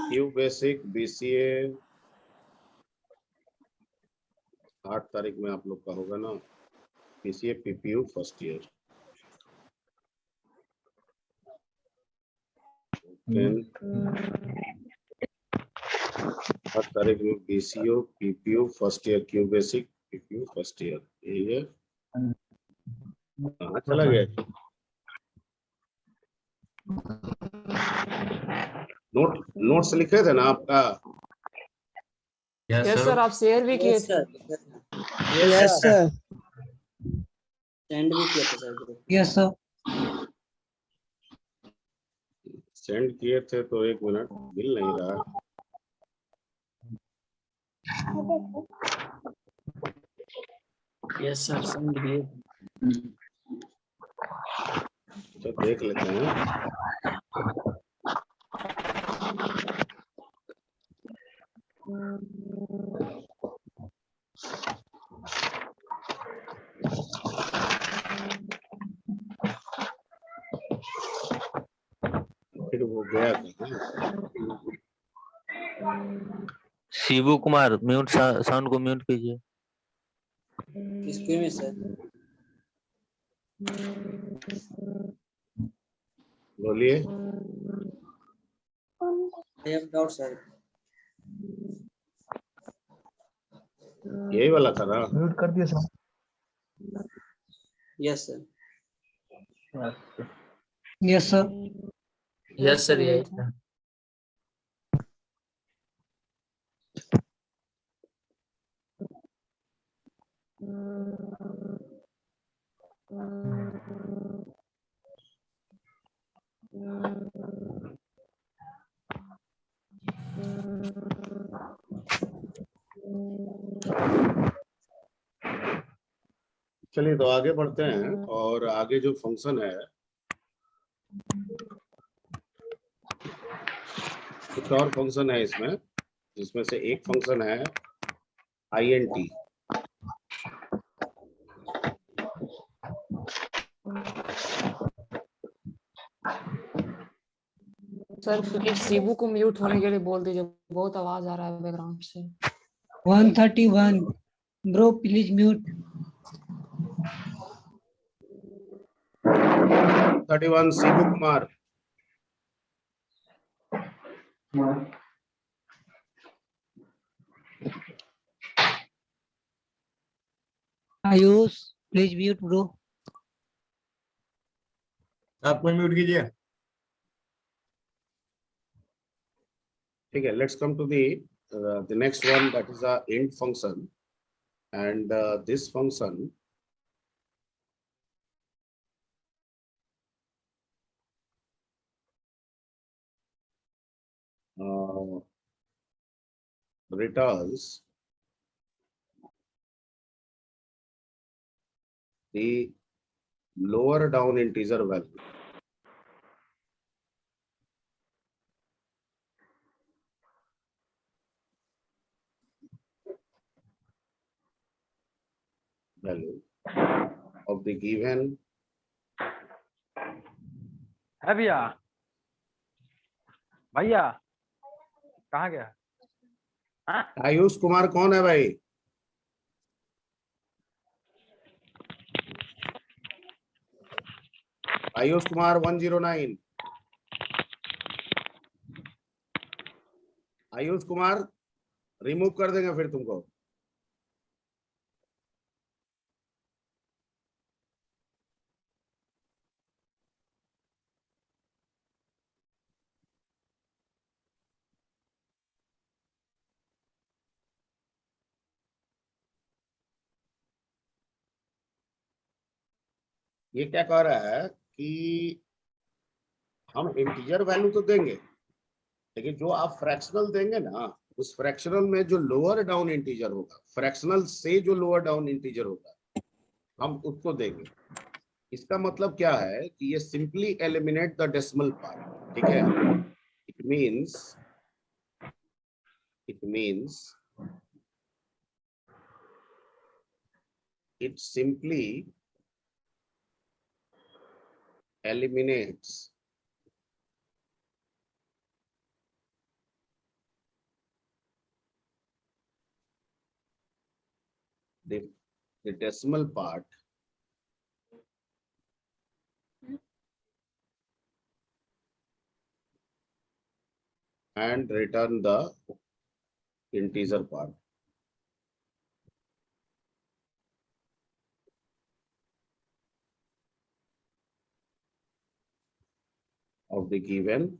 Q basic BCA 8 तारीख में आप लोग का होगा ना, BCA PPU फर्स्ट ईयर। 8 तारीख में BCO PPU first year, Q basic PPU first year. ये कहाँ चला गया? नोट्स लिखे थे ना आपका? यस सर, आप शेयर भी किए थे। Yes sir. सेंड भी किया था सर। Yes sir. सेंड किए थे तो 1 मिनट, मिल नहीं रहा। यस सर, सेंड किए। तो देख लेते हैं। फिर वो गया था। शिबू कुमार म्यूट, साउंड को म्यूट कीजिए। किसके में सर? बोलिए। I have doubt sir. यही वाला था ना? म्यूट कर दिया sir. Yes sir. Yes sir. Yes sir, यही था। चलिए तो आगे बढ़ते हैं। और आगे जो फंक्शन है, कुछ और फंक्शन है इसमें, जिसमें से एक फंक्शन है INT। सर प्लीज शिबू को म्यूट होने के लिए बोल दीजिए, बहुत आवाज आ रहा है बैकग्राउंड से। 131 bro please mute. 31 Shibu Kumar. Ayush please mute bro. आपको म्यूट कीजिए। ठीक है, let's come to the next one, that is a int function, and this function returns the lower down integer value. Value of the given है भैया। भैया कहाँ गया? आयुष कुमार कौन है भाई? आयुष कुमार 109। आयुष कुमार रिमूव कर देंगे फिर तुमको। ये क्या कह रहा है कि हम इंटीजर वैल्यू तो देंगे, लेकिन जो आप फ्रैक्शनल देंगे ना, उस फ्रैक्शनल में जो लोअर डाउन इंटीजर होगा, फ्रैक्शनल से जो लोअर डाउन इंटीजर होगा, हम उसको देंगे। इसका मतलब क्या है कि ये simply eliminate the decimal part. ठीक है, it means it simply eliminates the decimal part and return the integer part. Of the given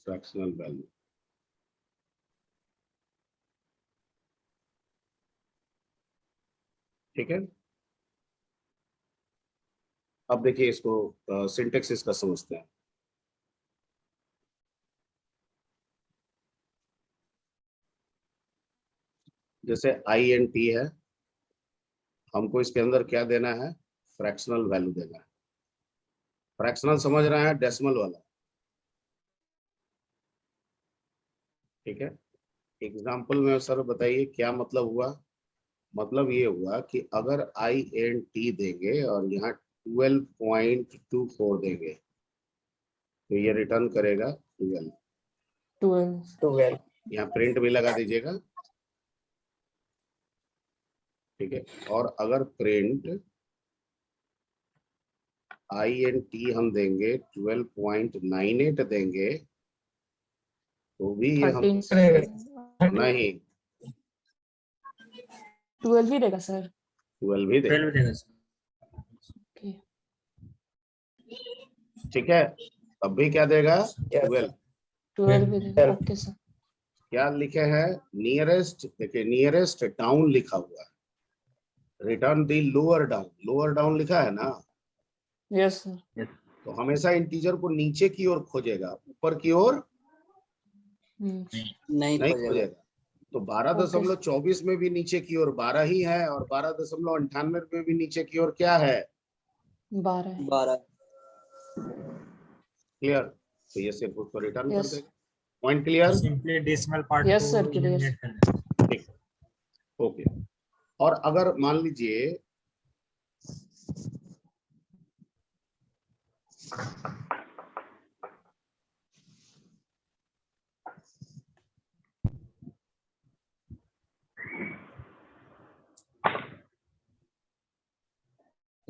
fractional value. ठीक है, अब देखिए इसको सिंटेक्स इसका समझते हैं। जैसे INT है, हमको इसके अंदर क्या देना है, फ्रैक्शनल वैल्यू देना है। फ्रैक्शनल समझ रहे हैं, डेसिमल वाला, ठीक है। एग्जाम्पल में सर बताइए क्या मतलब हुआ। मतलब ये हुआ कि अगर INT देंगे और यहाँ 12.24 देंगे तो ये रिटर्न करेगा 12। 12 यहाँ प्रिंट भी लगा दीजिएगा, ठीक है। और अगर प्रिंट INT हम देंगे 12.98 देंगे तो भी ये हम 13 नहीं 12 ही देगा सर। 12 ही देगा, 12 देगा सर। Okay. ठीक है। अब भी क्या देगा, 12। 12 भी देगा, ओके सर। क्या लिखे हैं, नियरेस्ट, देखिए नियरेस्ट डाउन लिखा हुआ है, return the lower down. Lower down लिखा है ना, यस सर। तो हमेशा इंटीजर को नीचे की ओर खोजेगा, ऊपर की ओर नहीं नहीं खोजेगा। खोजेगा। तो 12.24 में भी नीचे की ओर 12 ही है, और 12.98 में भी नीचे की ओर क्या है, 12 है। 12 क्लियर। तो ये सिर्फ उसको रिटर्न कर Yes. देगा। Point clear, simply decimal part Yes, को sir, clear. eliminate करना है। ठीक, ओके। और अगर मान लीजिए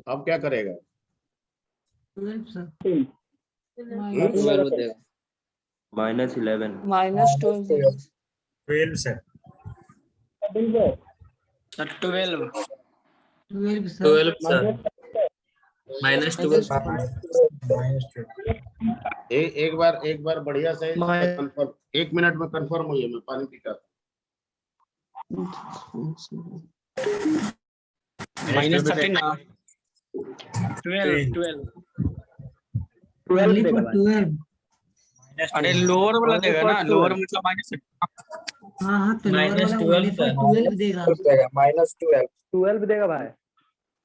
अब क्या करेगा, 12 सर। माइनस 12 देगा। -11 -12 देगा। 12 सर। 12 12 सर। एक बार बढ़िया से कंफर्म, 1 मिनट में कंफर्म होइए, मैं पानी पीता हूं। -13 ना। 12 for 12। अरे लोअर वाला देगा ना, लोअर मतलब हाँ हाँ, तो लोअर वाला only for 12 देगा। -12 देगा भाई।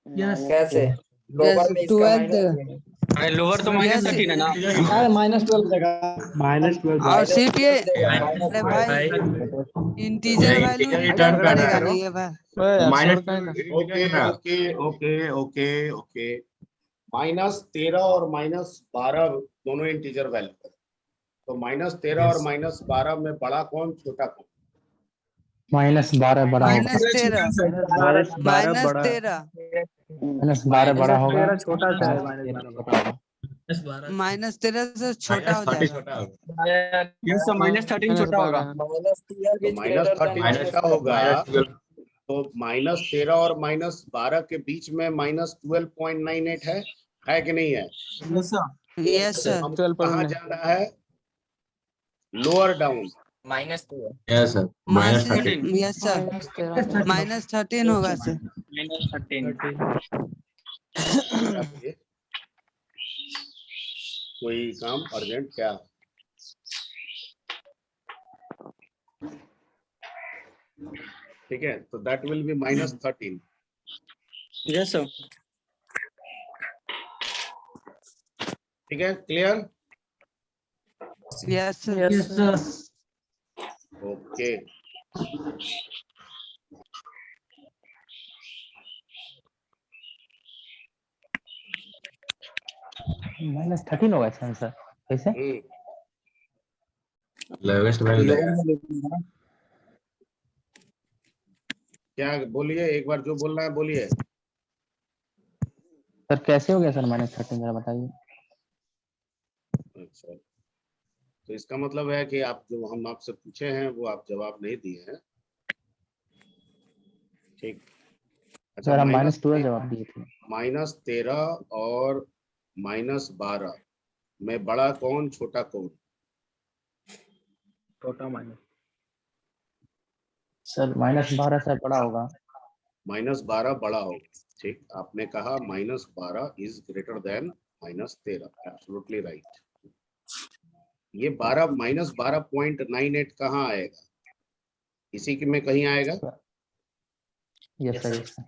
यस। कैसे? Yes, 12 अरे लोअर तो -13 है ना। -12 देगा। और सिर्फ ये अरे भाई इंटीजर वैल्यू रिटर्न करेगा नहीं है भाई। Okay okay okay okay. -13 और -12 दोनों इंटीजर वैल्यू है, तो -13 और -12 में बड़ा कौन छोटा कौन, -12 बड़ा होगा। -13 -12 बड़ा होगा, छोटा सा है। -13 से छोटा हो जाएगा। ये सब -13 छोटा होगा। तो -13 छोटा होगा, तो -13 और -12 के बीच में -12.98 है कि नहीं है। Yes sir. हम कहाँ जाना है, lower down. Yes sir. Yes sir, -13 होगा सर। कोई काम अर्जेंट क्या, ठीक है। तो that will be -13। Yes sir. ठीक है, clear. Yes sir. Yes sir. Okay. -13 होगा इसका आंसर कैसे। लोवेस्ट वैल्यू देगा। क्या बोलिए, एक बार जो बोलना है बोलिए। सर कैसे हो गया सर -13 जरा बताइए। अच्छा, तो इसका मतलब है कि आप जो हम आपसे पूछे हैं वो आप जवाब नहीं दिए हैं। ठीक। अच्छा, सर हम -12 जवाब दिए थे। -13 और -12 में बड़ा कौन छोटा कौन? छोटा माइनस। सर -12 से बड़ा होगा। -12 बड़ा होगा। ठीक, आपने कहा -12 is greater than -13, absolutely right. ये 12 -12.98 कहाँ आएगा? इसी के में कहीं आएगा? Yes sir yes sir.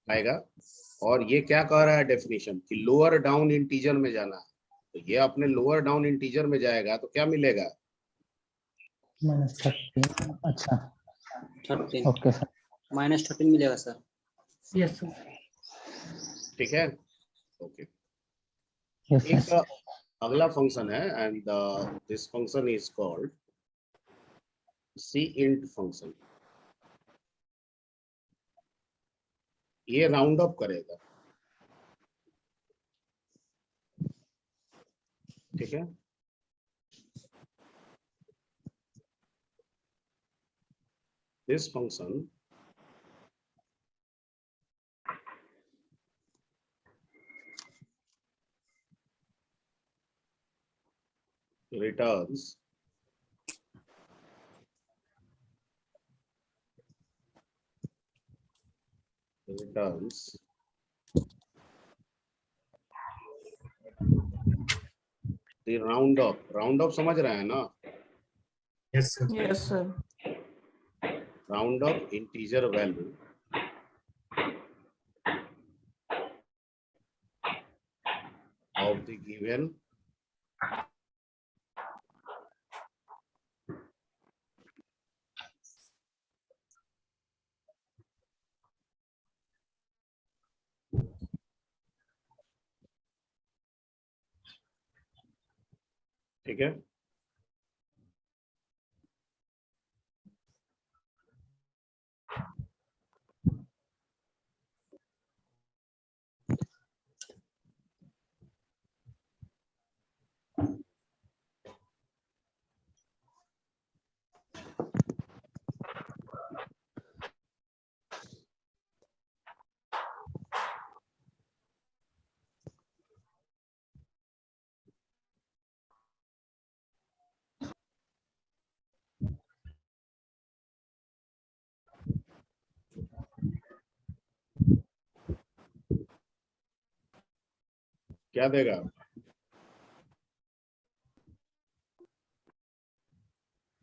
आएगा। और ये क्या कह रहा है डेफिनेशन कि लोअर डाउन इंटीजर में जाना है, तो ये अपने लोअर डाउन इंटीजर में जाएगा तो क्या मिलेगा? -13। अच्छा 13 ओके सर। -13 मिलेगा सर। Yes sir. ठीक है, ओके। यस एक सर। अगला फंक्शन है and this function is called C int function. ये राउंड अप करेगा। ठीक है, this function returns the round up समझ रहे हैं ना? Yes sir. Yes sir. round up integer value of the given ठीक है। क्या देगा?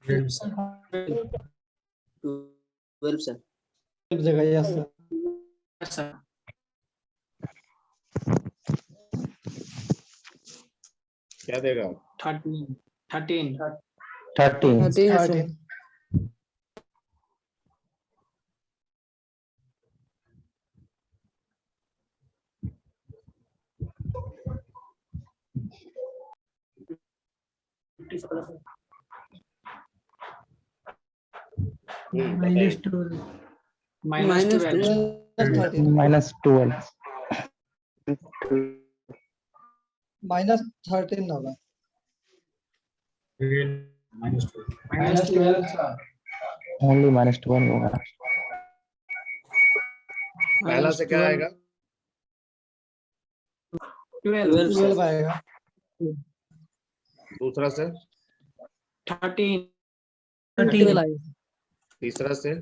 Sir 12 sir. जगह यस सर। क्या देगा? 13 बताइए। -12 -13 होगा। ओनली -12 होगा। पहला से क्या आएगा? 12 आएगा। दूसरा से? 13 तीसरा से?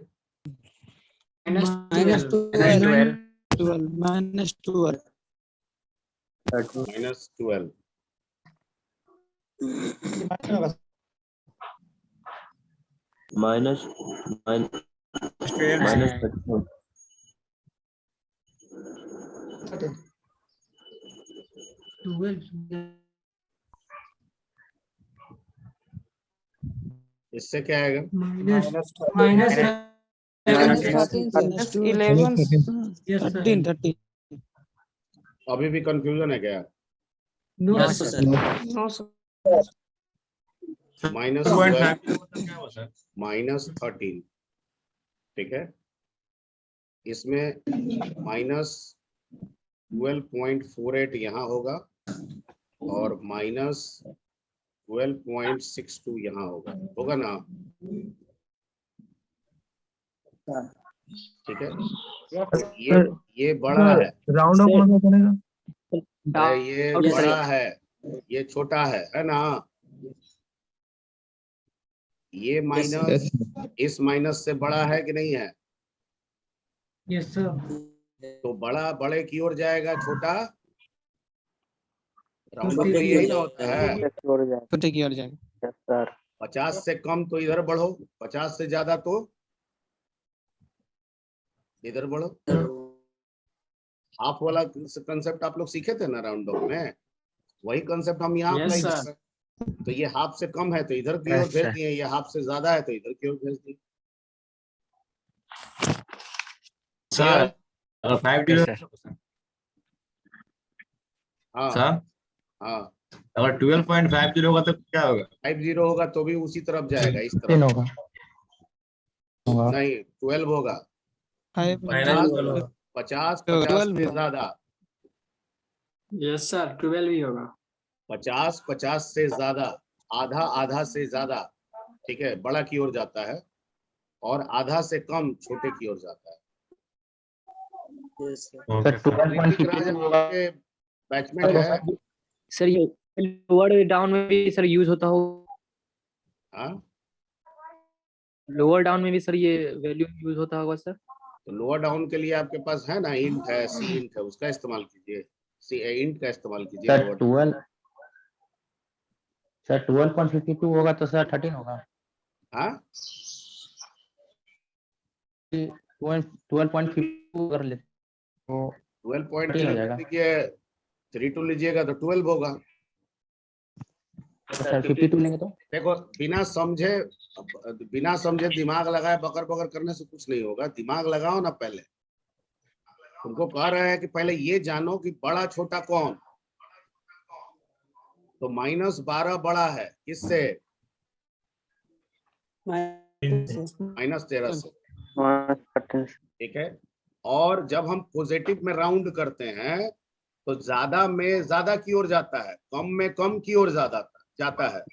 -12 -12 माइनस -13 इससे क्या आएगा? -13 अभी भी कंफ्यूजन है क्या? Yes sir. No sir. -12 -13, ठीक है। इसमें -12.48 यहाँ होगा और -12.62 यहाँ होगा ना? ठीक है, ये बड़ा है, राउंड ऑफ कौन सा करेगा? ये बड़ा है, ये छोटा है ना? ये माइनस इस माइनस से बड़ा है कि नहीं है? Yes sir. तो बड़ा बड़े की ओर जाएगा, छोटा राउंड छोटे में की यही ओर ना होता है। छोटे की ओर जाएगा। 50 से कम तो इधर बढ़ो, 50 से ज्यादा तो इधर बढ़ो। हाफ वाला कंसेप्ट आप लोग सीखे थे ना राउंड ऑफ में, वही कंसेप्ट हम यहाँ अप्लाई कर रहे हैं। तो ये हाफ से कम है तो इधर की ओर भेज दिए, ये हाफ से ज्यादा है तो इधर की ओर भेज दिए। सर 5 हाँ सर हाँ, अगर 12.50 होगा तो क्या होगा? 50 होगा तो भी उसी तरफ जाएगा, इस 15 तरफ होगा। नहीं, 12 होगा। 50 से ज्यादा, यस सर 12 ही होगा। 50 से ज्यादा, आधा से ज्यादा, ठीक है, बड़ा की ओर जाता है और आधा से कम छोटे की ओर जाता है। सर 12.50 बैचमेंट है। सर ये लोअर डाउन में भी सर यूज होता हो? हाँ, लोअर डाउन में भी सर ये वैल्यू यूज होता होगा सर? तो लोअर डाउन के लिए आपके पास है ना, इंट है, सी इंट है, उसका इस्तेमाल कीजिए, सी इंट का इस्तेमाल कीजिए। सर 12.52 होगा तो सर 13 होगा। हाँ, 12.52 कर लेते तो 13 हो 12.3 जाएगा। लीजिए, 32 लीजिएगा तो 12 होगा। सर 52 लेंगे तो देखो, बिना समझे दिमाग लगाए बकर बकर करने से कुछ नहीं होगा। दिमाग लगाओ ना पहले। तुमको कह रहे हैं कि पहले ये जानो कि बड़ा छोटा कौन। तो -12 बड़ा है किससे? -13 से, ठीक है। और जब हम पॉजिटिव में राउंड करते हैं तो ज्यादा में ज्यादा की ओर जाता है, कम में कम की ओर ज्यादा जाता है,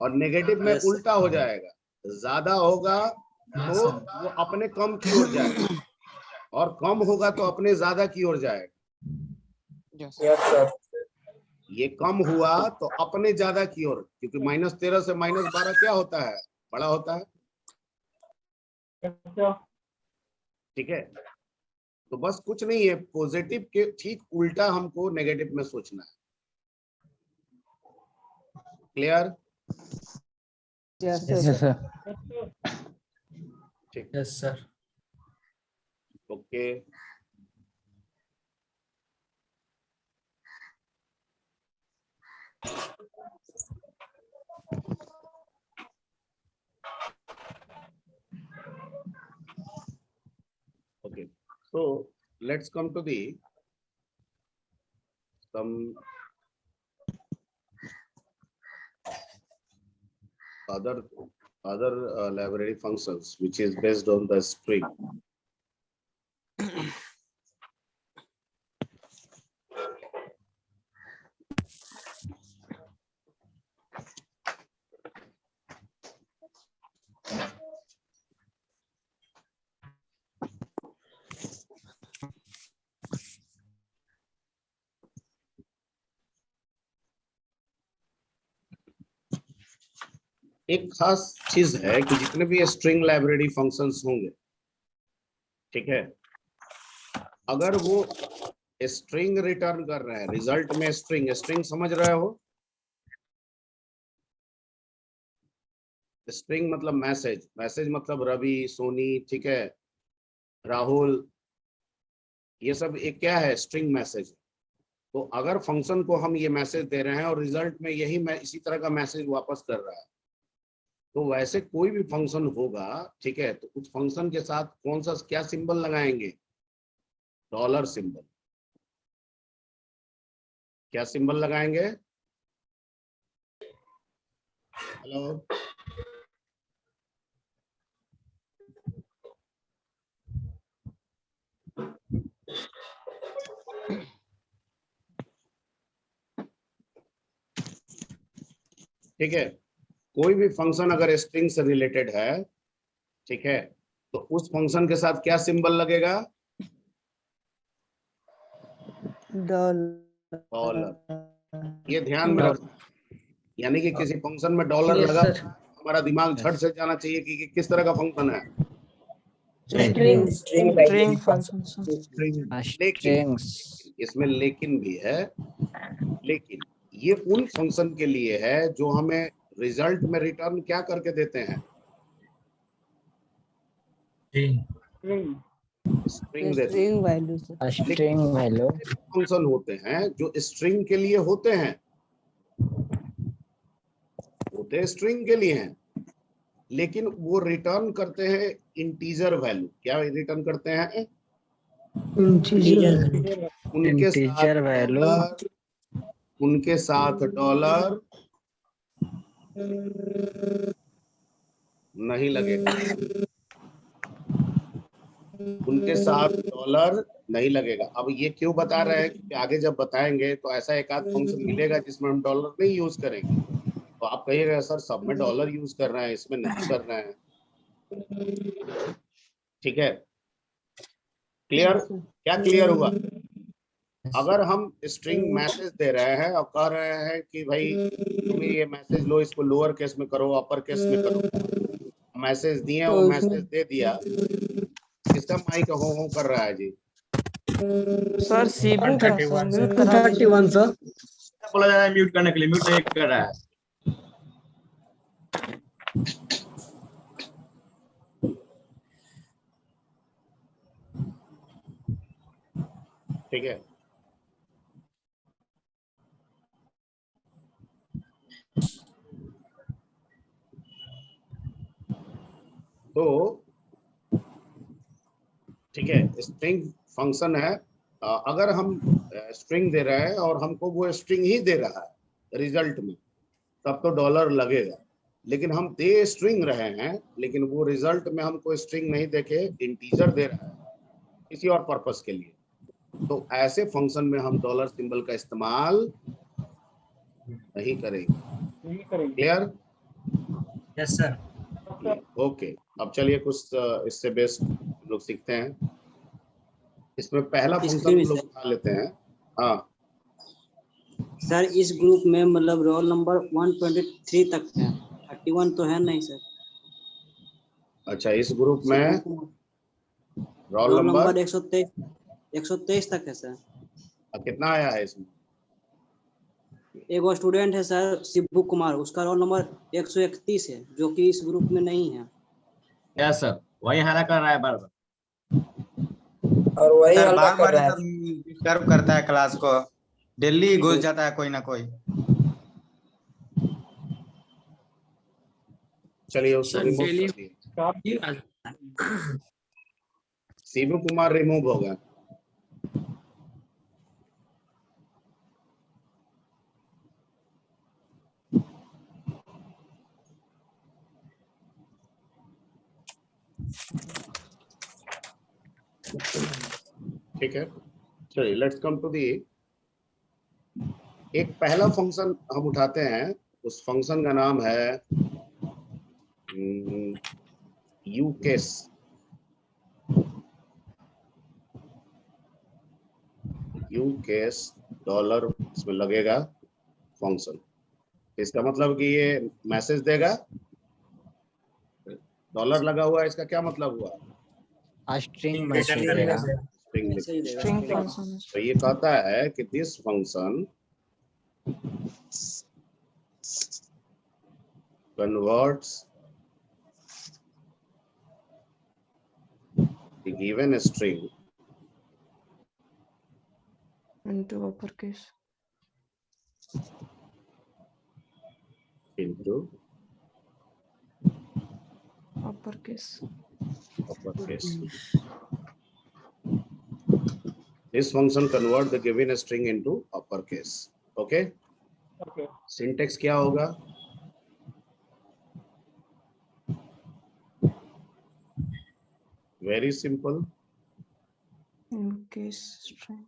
और नेगेटिव में उल्टा हो जाएगा। ज्यादा होगा तो वो अपने कम की ओर जाएगा और कम होगा तो अपने ज्यादा की ओर जाएगा। ये कम हुआ तो अपने ज्यादा की ओर, क्योंकि -13 से -12 क्या होता है? बड़ा होता है, ठीक है। तो बस कुछ नहीं है, पॉजिटिव के ठीक उल्टा हमको नेगेटिव में सोचना है। क्लियर? Yes sir. ठीक, yes sir. Okay. Okay, so let's come to the some other library functions which is based on the string. एक खास चीज है कि जितने भी स्ट्रिंग लाइब्रेरी फंक्शंस होंगे, ठीक है, अगर वो स्ट्रिंग रिटर्न कर रहे हैं, रिजल्ट में स्ट्रिंग समझ रहे हो? स्ट्रिंग मतलब मैसेज मतलब रवि, सोनी, ठीक है, राहुल, ये सब एक क्या है? String message. तो अगर फंक्शन को हम ये मैसेज दे रहे हैं और रिजल्ट में यही इसी तरह का मैसेज वापस कर रहा है, तो वैसे कोई भी फंक्शन होगा, ठीक है, तो उस फंक्शन के साथ कौन सा क्या सिंबल लगाएंगे? Dollar symbol. क्या सिंबल लगाएंगे? हेलो, ठीक है, कोई भी फंक्शन अगर स्ट्रिंग से रिलेटेड है, ठीक है, तो उस फंक्शन के साथ क्या सिंबल लगेगा? डॉलर। ये ध्यान में रखना, यानी कि किसी फंक्शन में डॉलर Yes, लगा, sir. हमारा दिमाग झट से जाना चाहिए कि किस तरह का फंक्शन है। String function, sir. लेकिन इसमें लेकिन भी है, लेकिन ये उन फंक्शन के लिए है जो हमें रिजल्ट में रिटर्न क्या करके देते हैं? स्ट्रिंग देते हैं। String value sir. String value function होते हैं जो स्ट्रिंग के लिए होते हैं, स्ट्रिंग के लिए हैं, लेकिन वो रिटर्न करते हैं इंटीजर वैल्यू। क्या रिटर्न करते हैं? इंटीजर वैल्यू उनके साथ डॉलर नहीं लगेगा, उनके साथ डॉलर नहीं लगेगा। अब ये क्यों बता रहे हैं? क्योंकि आगे जब बताएंगे तो ऐसा एक आध फंक्शन मिलेगा जिसमें हम डॉलर नहीं यूज करेंगे, तो आप कहिएगा सर सब में डॉलर यूज कर रहे हैं, इसमें नहीं कर रहे हैं। ठीक है, क्लियर? क्या क्लियर हुआ? अगर हम स्ट्रिंग मैसेज दे रहे हैं और कह रहे हैं कि भाई तुम ये मैसेज लो, इसको लोअर केस में करो, अपर केस में करो, मैसेज दिए, वो मैसेज दे दिया, किसका माइक हो कर रहा है जी? सर सीबू का सर म्यूट करा दीजिए। 31 सर। बोला जा रहा है म्यूट करने के लिए, म्यूट नहीं कर रहा है। ठीक है, तो ठीक है, स्ट्रिंग फंक्शन है। अगर हम स्ट्रिंग दे रहे हैं और हमको वो स्ट्रिंग ही दे रहा है रिजल्ट में, तब तो डॉलर लगेगा। लेकिन हम दे स्ट्रिंग रहे हैं, लेकिन वो रिजल्ट में हमको स्ट्रिंग नहीं देके इंटीजर दे रहा है किसी और पर्पस के लिए, तो ऐसे फंक्शन में हम डॉलर सिंबल का इस्तेमाल नहीं करेंगे। क्लियर? Yes sir. ओके, अब चलिए कुछ इससे बेस्ट लोग सीखते हैं। इसमें पहला फंक्शन लोग उठा लेते हैं। हाँ सर, इस ग्रुप में मतलब रोल नंबर 123 तक है, 31 तो है नहीं सर। अच्छा, इस ग्रुप में रोल रोल नंबर नंबर 123 तक है सर। कितना आया है इसमें? एक और स्टूडेंट है सर शिबू कुमार, उसका रोल नंबर 131 है, जो कि इस ग्रुप में नहीं है। यस सर, वही हरा कर रहा है बार बार। और वही सर हल्ला बार कर बार रहे हैं। डिस्टर्ब करता है क्लास को, डेली घुस जाता है कोई ना कोई। चलिए उसको रिमूव कर दिए। शिबू कुमार रिमूव हो गया। ठीक है, चलिए लेट्स कम टू दी। एक पहला फंक्शन हम उठाते हैं, उस फंक्शन का नाम है यूकेस। यूकेस डॉलर इसमें लगेगा फंक्शन। इसका मतलब कि ये मैसेज देगा, डॉलर लगा हुआ है, इसका क्या मतलब हुआ? स्ट्रिंग मैसेज देगा। String function. तो ये कहता है कि this function converts the given string into uppercase. into Uppercase. uppercase. This function convert the given string into uppercase. Okay? Okay. Syntax क्या होगा? Very simple. UK's string.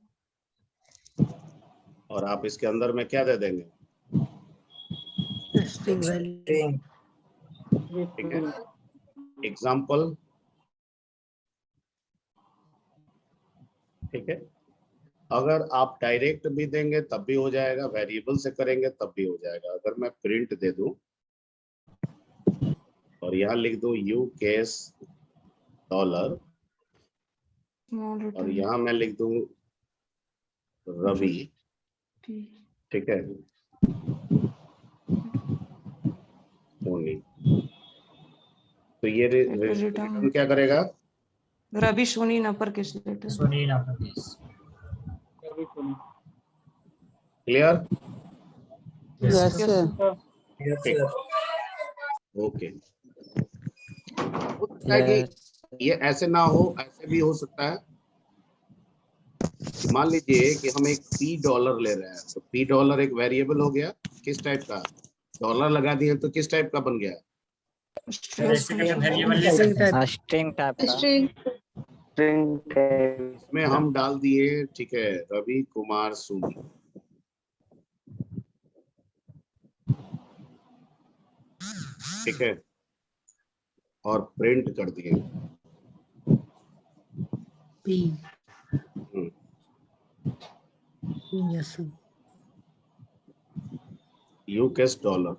और आप इसके अंदर में क्या दे देंगे? स्ट्रिंग वैल्यू ठीक है। एग्जाम्पल, ठीक है। अगर आप डायरेक्ट भी देंगे तब भी हो जाएगा, वेरिएबल से करेंगे तब भी हो जाएगा। अगर मैं प्रिंट दे दूं और यहाँ लिख दूं यू केस डॉलर और यहाँ मैं लिख दूं रवि, ठीक है, सोनी, तो ये रिटर्न क्या करेगा? Ravi Soni in upper case letter. Sunil आपका case clear? Yes sir. Okay. कि ये ऐसे ना हो, ऐसे भी हो सकता है। मान लीजिए कि हम एक पी डॉलर ले रहे हैं, तो पी डॉलर एक वेरिएबल हो गया, किस टाइप का? डॉलर लगा दिए तो किस टाइप का बन गया? वेरिएबल ले सकते हैं। स्ट्रिंग टाइप का। इसमें हम डाल दिए, ठीक है, रवि कुमार सोनी, ठीक है, और प्रिंट कर दिए। P hmm, yes sir you case dollar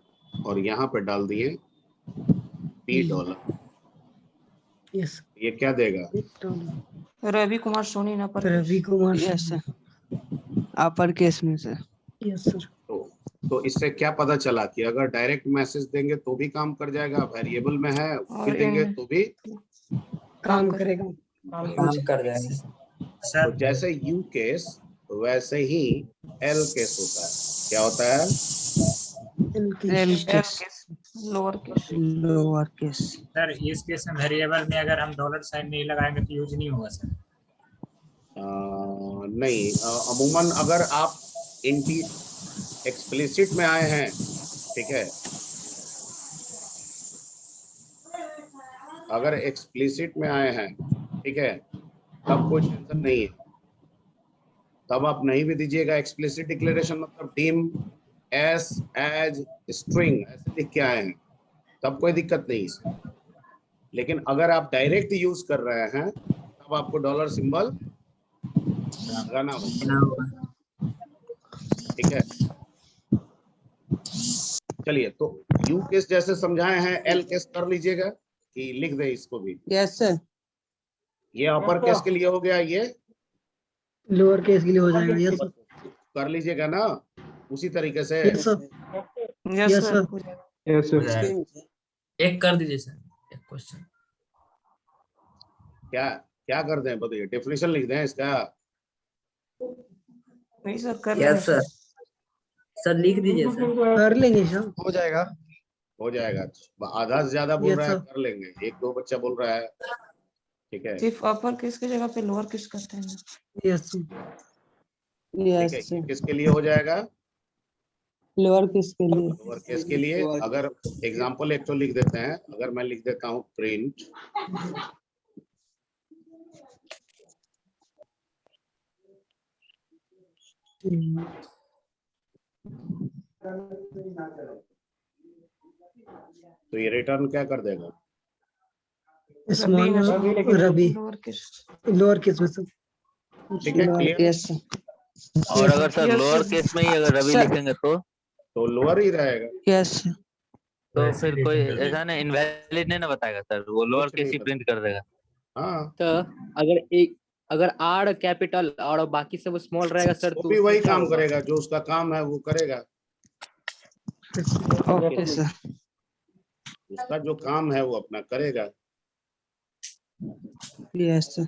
और यहाँ पे डाल दिए पी डॉलर। यस ये क्या देगा? Ravi Kumar Soni in upper Ravi Kumar yes sir. Upper case में सर। यस सर तो इससे क्या पता चला कि अगर डायरेक्ट मैसेज देंगे तो भी काम कर जाएगा, वेरिएबल में है और फिर देंगे तो भी काम करेगा। काम कर जाएंगे। तो जैसे यू केस वैसे ही एल केस होता है। क्या होता है? L case lower case. Lower case. Sir इस केस में वेरिएबल में अगर हम डॉलर साइन नहीं लगाएंगे तो यूज नहीं होगा सर। नहीं, अमूमन अगर आप इनकी एक्सप्लिसिट में आए हैं, ठीक है, अगर एक्सप्लिसिट में आए हैं, ठीक है, तब कोई टेंशन नहीं है, तब आप नहीं भी दीजिएगा। एक्सप्लिसिट डिक्लेरेशन मतलब डीम एस एज स्ट्रिंग ऐसे लिख के आए हैं, तब कोई दिक्कत नहीं है। लेकिन अगर आप डायरेक्ट यूज कर रहे हैं तब आपको डॉलर सिंबल लगाना होगा, ठीक है। चलिए, तो यू केस जैसे समझाए हैं, एल केस कर लीजिएगा कि लिख दे इसको भी। Yes sir. ये अपर केस के लिए हो गया, ये लोअर केस के लिए हो जाएगा। यस सर कर लीजिएगा ना उसी तरीके से। Yes sir yes yes sir. Sir एक कर दीजिए सर, एक क्वेश्चन। क्या क्या कर दें बताइए? डेफिनेशन लिख दें इसका? नहीं सर कर यस सर, सर लिख दीजिए सर। कर लेंगे सर। हो जाएगा। हो जाएगा। आधा से ज्यादा बोल Yes, रहा है, sir. कर लेंगे। एक दो बच्चा बोल रहा है, ठीक है, सिर्फ अपर केस की जगह पे लोअर केस करते हैं। यस सर ठीक है। यस ये सर। किसके लिए हो जाएगा? लोअर केस के लिए। लोअर केस के लिए। अगर एग्जांपल एक तो लिख देते हैं, अगर मैं लिख देता हूँ प्रिंट, तो ये रिटर्न क्या कर देगा? Small Ravi lower case. Lower case में सर। ठीक है, क्लियर? Yes sir. और अगर sir Yes, lower sir. Case में ही अगर रवि सर- लिखेंगे तो लोअर ही रहेगा। Yes sir. तो फिर कोई ऐसा नहीं इनवैलिड नहीं ना बताएगा सर, वो लोअर कुछ केस ही नहीं प्रिंट कर देगा। हाँ, तो अगर आर कैपिटल और बाकी सब स्मॉल रहेगा सर वो भी वही काम करेगा, जो उसका काम है वो करेगा। Okay sir. उसका जो काम है वो अपना करेगा। Yes sir.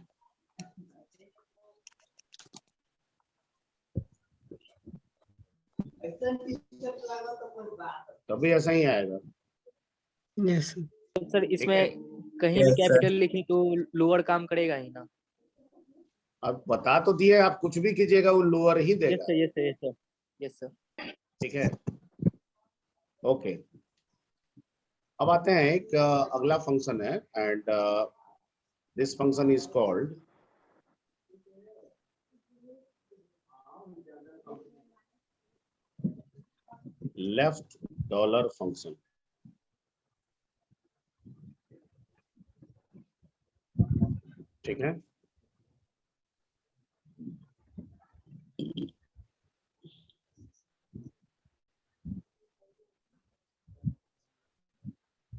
तभी ऐसा ही आएगा। यस सर सर इसमें कहीं भी कैपिटल लिखें तो लोअर काम करेगा ही ना? अब बता तो दिए, आप कुछ भी कीजिएगा वो लोअर ही यस देगा, sir yes sir yes sir yes sir. ठीक है। ओके, अब आते हैं एक अगला फंक्शन है, and this function is called left dollar function. ठीक है,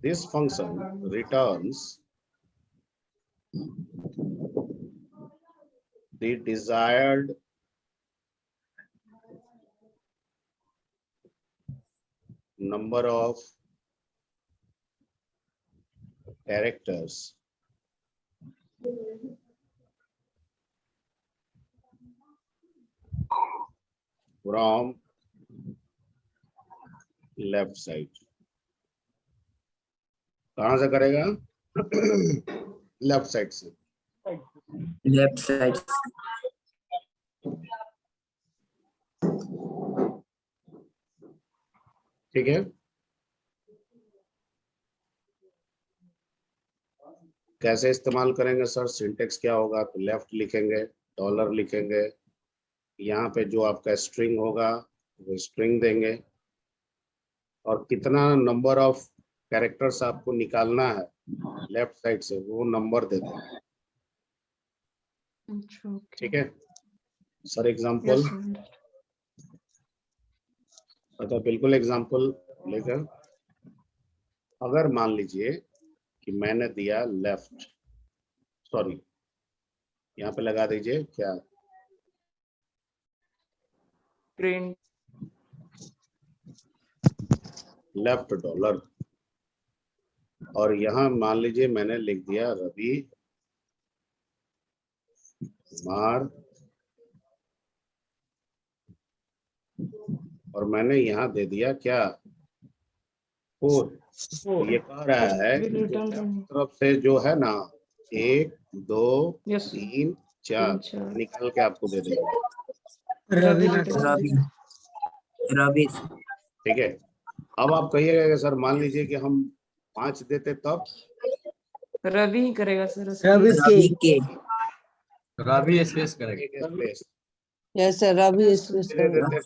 this function returns the desired number of characters from left side। कहां से करेगा? लेफ्ट साइड से। Left side. ठीक है, कैसे इस्तेमाल करेंगे सर? सिंटेक्स क्या होगा? तो लेफ्ट लिखेंगे, डॉलर लिखेंगे, यहाँ पे जो आपका स्ट्रिंग होगा वो स्ट्रिंग देंगे, और कितना नंबर ऑफ कैरेक्टर्स आपको निकालना है लेफ्ट साइड से वो नंबर दे देंगे। ठीक है सर, एग्जांपल। अच्छा, बिल्कुल एग्जांपल लेकर, अगर मान लीजिए कि मैंने दिया लेफ्ट, सॉरी यहाँ पे लगा दीजिए क्या, प्रिंट लेफ्ट डॉलर, और यहाँ मान लीजिए मैंने लिख दिया रवि कुमार, और मैंने यहाँ दे दिया क्या, 4। तो ये कह रहा है कि तरफ से जो है ना 1 2 3 4 निकाल के आपको दे देगा रवि। ठीक है, अब आप कहिएगा कि सर मान लीजिए कि हम 5 देते तब। रवि ही करेगा सर। रवि स्पेस करेगा। स्पेस यस सर, रवि दे देते